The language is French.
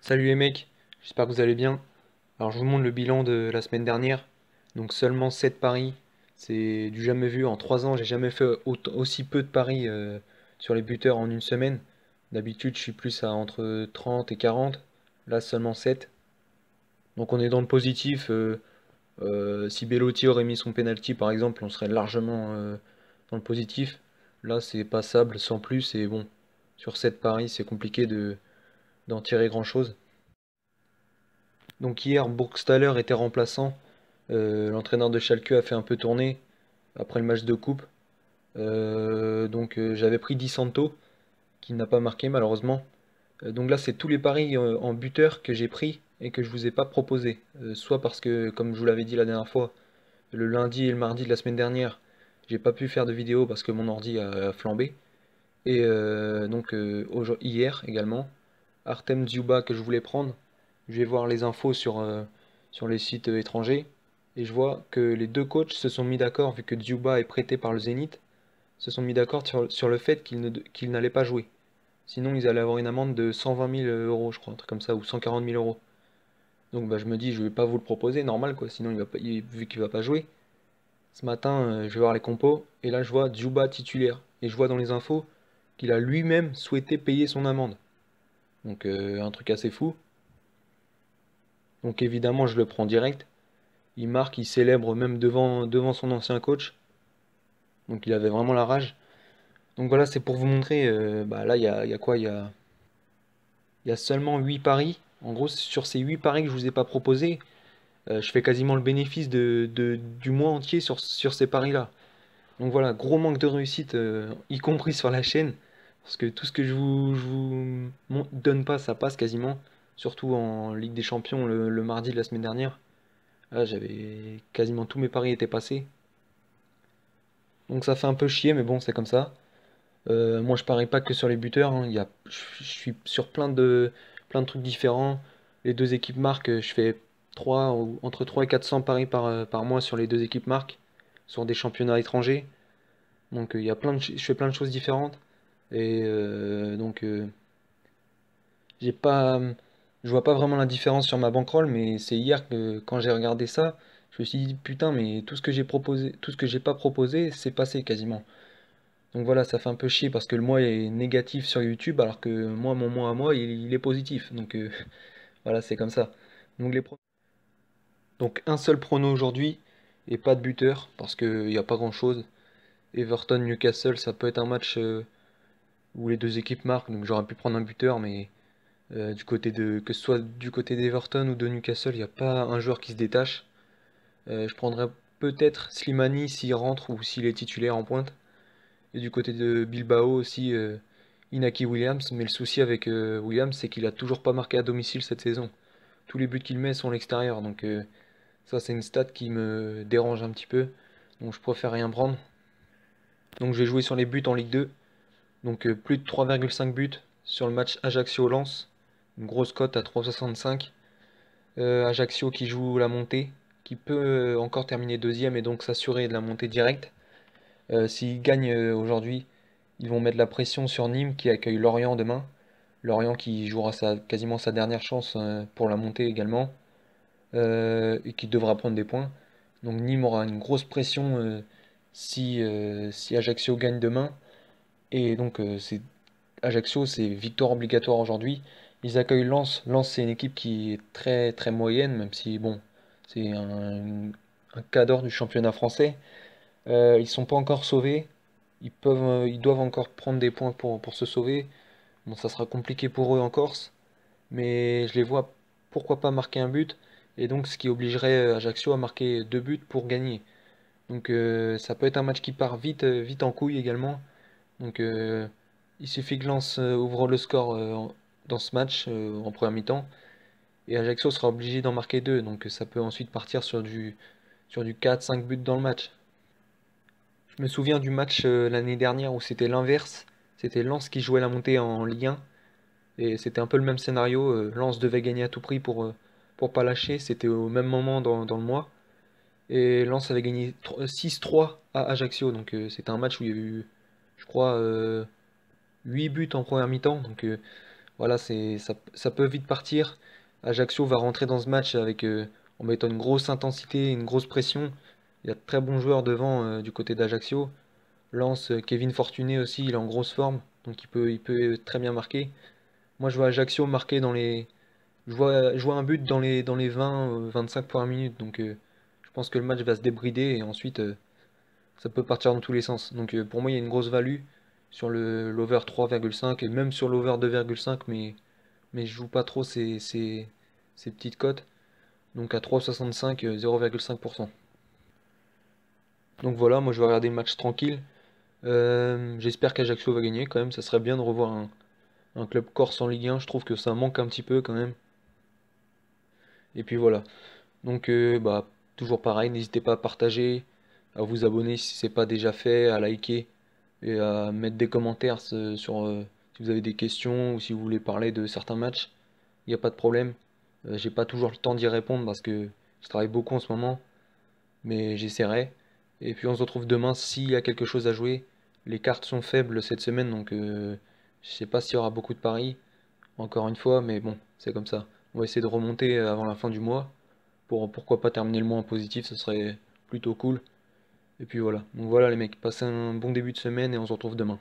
Salut les mecs, j'espère que vous allez bien. Alors je vous montre le bilan de la semaine dernière. Donc seulement 7 paris, c'est du jamais vu. En 3 ans, j'ai jamais fait aussi peu de paris sur les buteurs en une semaine. D'habitude, je suis plus à entre 30 et 40. Là, seulement 7. Donc on est dans le positif. Si Belotti aurait mis son penalty par exemple, on serait largement dans le positif. Là, c'est passable sans plus. Et bon, sur 7 paris, c'est compliqué d'en tirer grand-chose. Donc hier, Burgstaller était remplaçant. L'entraîneur de Schalke a fait un peu tourner après le match de coupe. J'avais pris Di Santo, qui n'a pas marqué malheureusement. Donc là, c'est tous les paris en buteur que j'ai pris et que je vous ai pas proposé. Soit parce que, comme je vous l'avais dit la dernière fois, le lundi et le mardi de la semaine dernière, j'ai pas pu faire de vidéo parce que mon ordi a flambé. Hier également, Artem Dzyuba que je voulais prendre. Je vais voir les infos sur les sites étrangers et je vois que les deux coachs se sont mis d'accord, vu que Dzyuba est prêté par le Zénith, se sont mis d'accord sur le fait qu'il n'allait pas jouer. Sinon, ils allaient avoir une amende de 120 000 euros, je crois, un truc comme ça, ou 140 000 euros. Donc bah, je me dis, je vais pas vous le proposer, normal quoi, sinon vu qu'il va pas jouer. Ce matin, je vais voir les compos et là je vois Dzyuba titulaire. Et je vois dans les infos qu'il a lui-même souhaité payer son amende. Donc un truc assez fou. Donc évidemment, je le prends direct. Il marque, il célèbre même devant son ancien coach. Donc il avait vraiment la rage. Donc voilà, c'est pour vous montrer. Bah là, il y a quoi? Il y a seulement 8 paris. En gros, sur ces 8 paris que je vous ai pas proposés, je fais quasiment le bénéfice du mois entier sur ces paris-là. Donc voilà, gros manque de réussite, y compris sur la chaîne. Parce que tout ce que je vous donne pas, ça passe quasiment. Surtout en Ligue des Champions le mardi de la semaine dernière. Là, j'avais quasiment tous mes paris étaient passés. Donc ça fait un peu chier, mais bon, c'est comme ça. Moi, je parie pas que sur les buteurs, hein. Je suis sur plein de trucs différents. Les deux équipes marquent, je fais entre 3 et 400 paris par mois sur les deux équipes marques, sur des championnats étrangers. Donc il y a je fais plein de choses différentes. Et j'ai pas, je vois pas vraiment la différence sur ma bankroll, mais c'est hier que quand j'ai regardé ça, je me suis dit putain, mais tout ce que j'ai proposé, tout ce que j'ai pas proposé, c'est passé quasiment. Donc voilà, ça fait un peu chier parce que le mois est négatif sur YouTube, alors que moi, mon mois à moi, il est positif. Donc voilà, c'est comme ça. Donc, donc un seul prono aujourd'hui et pas de buteur parce qu'il n'y a pas grand-chose. Everton-Newcastle, ça peut être un match où les deux équipes marquent, donc j'aurais pu prendre un buteur, mais que ce soit du côté d'Everton ou de Newcastle, il n'y a pas un joueur qui se détache. Je prendrais peut-être Slimani s'il rentre ou s'il est titulaire en pointe. Et du côté de Bilbao aussi, Inaki Williams. Mais le souci avec Williams, c'est qu'il a toujours pas marqué à domicile cette saison. Tous les buts qu'il met sont à l'extérieur. Donc ça, c'est une stat qui me dérange un petit peu. Donc je préfère rien prendre. Donc je vais jouer sur les buts en Ligue 2. Donc plus de 3,5 buts sur le match Ajaccio-Lens. Une grosse cote à 3,65. Ajaccio qui joue la montée, qui peut encore terminer deuxième et donc s'assurer de la montée directe. S'ils gagnent aujourd'hui, ils vont mettre la pression sur Nîmes qui accueille Lorient demain. Lorient qui jouera quasiment sa dernière chance pour la montée également et qui devra prendre des points. Donc Nîmes aura une grosse pression si Ajaccio gagne demain. Et donc Ajaccio, c'est victoire obligatoire aujourd'hui. Ils accueillent Lens. Lens, c'est une équipe qui est très très moyenne, même si bon, c'est un cadre du championnat français. Ils sont pas encore sauvés. Ils doivent encore prendre des points pour se sauver. Bon, ça sera compliqué pour eux en Corse, mais je les vois pourquoi pas marquer un but, et donc ce qui obligerait Ajaccio à marquer deux buts pour gagner. Donc ça peut être un match qui part vite, vite en couille également. Donc il suffit que Lens ouvre le score dans ce match en première mi-temps, et Ajaccio sera obligé d'en marquer deux, donc ça peut ensuite partir sur du 4-5 buts dans le match. Je me souviens du match l'année dernière où c'était l'inverse. C'était Lens qui jouait la montée en Ligue 1. Et c'était un peu le même scénario. Lens devait gagner à tout prix pour pas lâcher. C'était au même moment dans le mois. Et Lens avait gagné 6-3 à Ajaccio. Donc c'était un match où il y a eu, je crois, 8 buts en première mi-temps. Donc Voilà, ça peut vite partir. Ajaccio va rentrer dans ce match en mettant une grosse intensité, une grosse pression. Il y a de très bons joueurs devant du côté d'Ajaccio. Lance, Kevin Fortuné aussi, il est en grosse forme, donc il peut très bien marquer. Moi, je vois Ajaccio marquer je vois un but dans les 20, 25 premières minutes, donc je pense que le match va se débrider et ensuite ça peut partir dans tous les sens. Donc pour moi, il y a une grosse value sur le l'over 3,5 et même sur l'over 2,5, mais je joue pas trop ces petites cotes. Donc à 3,65, 0,5%. Donc voilà, moi je vais regarder le match tranquille. J'espère qu'Ajaccio va gagner quand même, ça serait bien de revoir un club corse en Ligue 1, je trouve que ça manque un petit peu quand même. Et puis voilà. Donc bah toujours pareil, n'hésitez pas à partager, à vous abonner si c'est pas déjà fait, à liker et à mettre des commentaires si vous avez des questions ou si vous voulez parler de certains matchs. Il n'y a pas de problème. J'ai pas toujours le temps d'y répondre parce que je travaille beaucoup en ce moment, mais j'essaierai. Et puis on se retrouve demain s'il y a quelque chose à jouer. Les cartes sont faibles cette semaine, donc je sais pas s'il y aura beaucoup de paris, encore une fois, mais bon, c'est comme ça. On va essayer de remonter avant la fin du mois, pour pourquoi pas terminer le mois en positif, ce serait plutôt cool. Et puis voilà. Donc voilà les mecs, passez un bon début de semaine et on se retrouve demain.